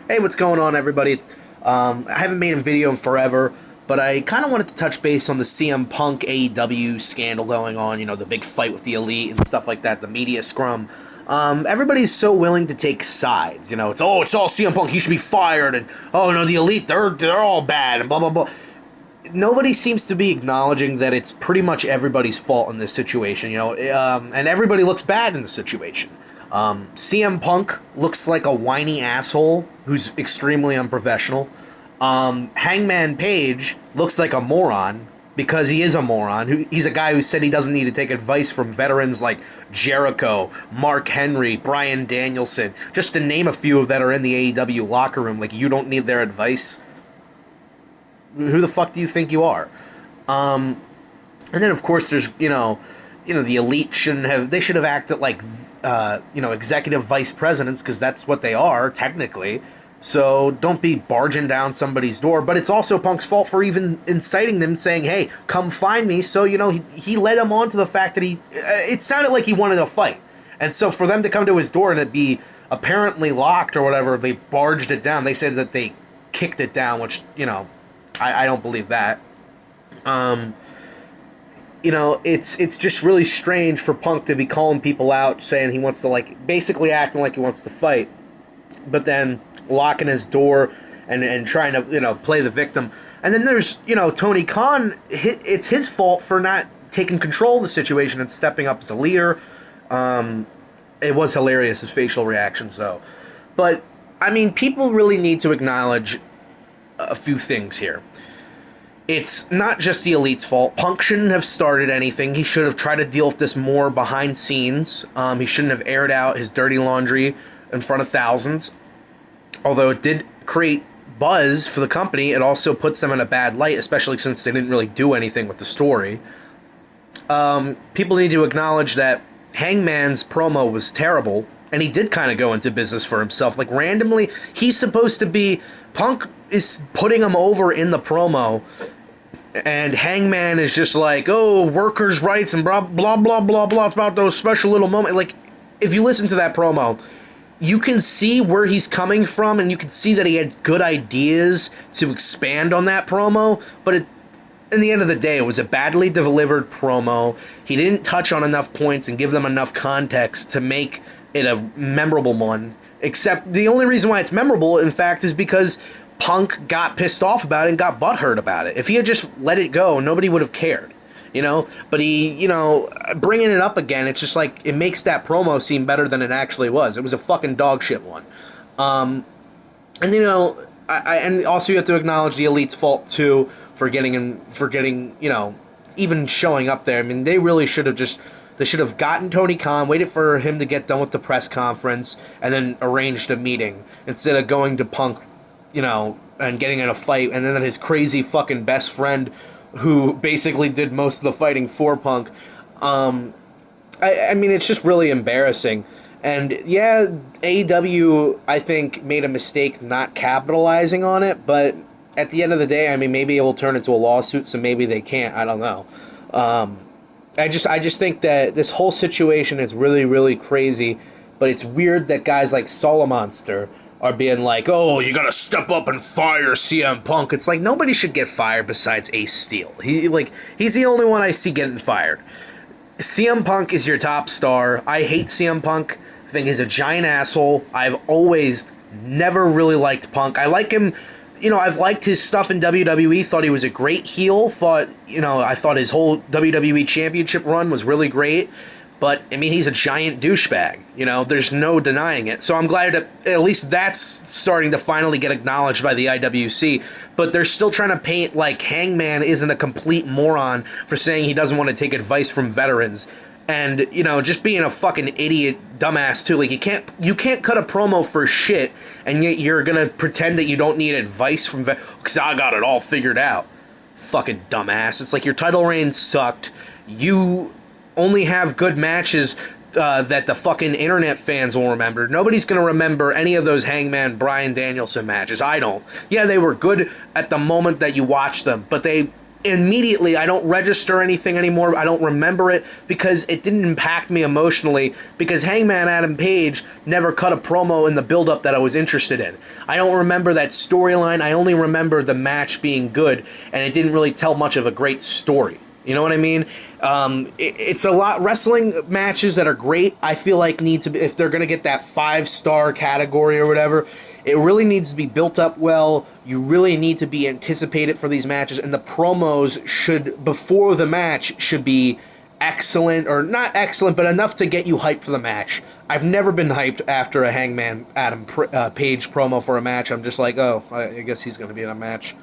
Hey, what's going on, everybody? I haven't made a video in forever, but I kind of wanted to touch base on the CM Punk AEW scandal going on. You know, the big fight with the Elite and stuff like that, the media scrum. Everybody's so willing to take sides. You know, it's all CM Punk. He should be fired, and oh no, the Elite they're all bad, and blah blah blah. Nobody seems to be acknowledging that it's pretty much everybody's fault in this situation, you know, and everybody looks bad in the situation. CM Punk looks like a whiny asshole who's extremely unprofessional. Hangman Page looks like a moron because he is a moron. He's a guy who said he doesn't need to take advice from veterans like Jericho, Mark Henry, Bryan Danielson, just to name a few that are in the AEW locker room. Like, you don't need their advice. Who the fuck do you think you are? And then of course there's the Elite should have acted like executive vice presidents, because that's what they are technically. So don't be barging down somebody's door. But it's also Punk's fault for even inciting them, saying, "Hey, come find me." So he led them on to the fact that it sounded like he wanted a fight, and so for them to come to his door and it be apparently locked or whatever, they barged it down. They said that they kicked it down, which I don't believe that. It's just really strange for Punk to be calling people out, saying he wants to, basically acting like he wants to fight, but then locking his door and trying to, play the victim. And then there's, Tony Khan. It's his fault for not taking control of the situation and stepping up as a leader. It was hilarious, his facial reactions, though. But, I mean, people really need to acknowledge a few things here. It's not just the Elite's fault. Punk shouldn't have started anything. He should have tried to deal with this more behind scenes. He shouldn't have aired out his dirty laundry in front of thousands. Although it did create buzz for the company, it also puts them in a bad light, especially since they didn't really do anything with the story. People need to acknowledge that Hangman's promo was terrible, and he did kind of go into business for himself. Like, randomly, he's supposed to be... Punk is putting him over in the promo, and Hangman is just like, oh, workers' rights and blah, blah, blah, blah, blah. It's about those special little moments. Like, if you listen to that promo, you can see where he's coming from, and you can see that he had good ideas to expand on that promo, but in the end of the day, it was a badly delivered promo. He didn't touch on enough points and give them enough context to make it a memorable one. Except the only reason why it's memorable, in fact, is because Punk got pissed off about it and got butthurt about it. If he had just let it go, nobody would have cared, But he, bringing it up again, it's just like, it makes that promo seem better than it actually was. It was a fucking dog shit one. And also you have to acknowledge the Elite's fault too for getting, even showing up there. I mean, they really should have They should have gotten Tony Khan, waited for him to get done with the press conference, and then arranged a meeting instead of going to Punk, and getting in a fight, and then his crazy fucking best friend, who basically did most of the fighting for Punk. I mean, it's just really embarrassing. And yeah, AEW, I think, made a mistake not capitalizing on it, but at the end of the day, I mean, maybe it will turn into a lawsuit, so maybe they can't. I don't know. I just think that this whole situation is really, really crazy, but it's weird that guys like Solomonster are being like, oh, you gotta step up and fire CM Punk. It's like, nobody should get fired besides Ace Steel. He's the only one I see getting fired. CM Punk is your top star. I hate CM Punk. I think he's a giant asshole. I've always never really liked Punk. I like him... I've liked his stuff in WWE, thought he was a great heel, I thought his whole WWE Championship run was really great, but, I mean, he's a giant douchebag, there's no denying it. So I'm glad that at least that's starting to finally get acknowledged by the IWC, but they're still trying to paint like Hangman isn't a complete moron for saying he doesn't want to take advice from veterans. And, just being a fucking idiot dumbass, too. Like, you can't cut a promo for shit, and yet you're gonna pretend that you don't need advice from because I got it all figured out. Fucking dumbass. It's like, your title reign sucked. You only have good matches that the fucking internet fans will remember. Nobody's gonna remember any of those Hangman Bryan Danielson matches. I don't. Yeah, they were good at the moment that you watched them, but they immediately I don't register anything anymore. I don't remember it because it didn't impact me emotionally because Hangman Adam Page never cut a promo in the build-up that I was interested in. I don't remember that storyline. I only remember the match being good, and it didn't really tell much of a great story. You know what I mean? It's a lot. Wrestling matches that are great, I feel like need to be, if they're going to get that 5-star category or whatever, it really needs to be built up well. You really need to be anticipated for these matches, and the promos should, before the match, should be excellent, or not excellent, but enough to get you hyped for the match. I've never been hyped after a Hangman Adam Page promo for a match. I'm just like, oh, I guess he's going to be in a match.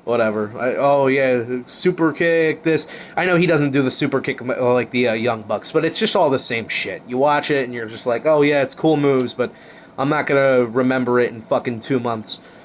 Whatever. Oh, yeah, super kick, this. I know he doesn't do the super kick like the Young Bucks, but it's just all the same shit. You watch it, and you're just like, oh, yeah, it's cool moves, but I'm not going to remember it in fucking 2 months.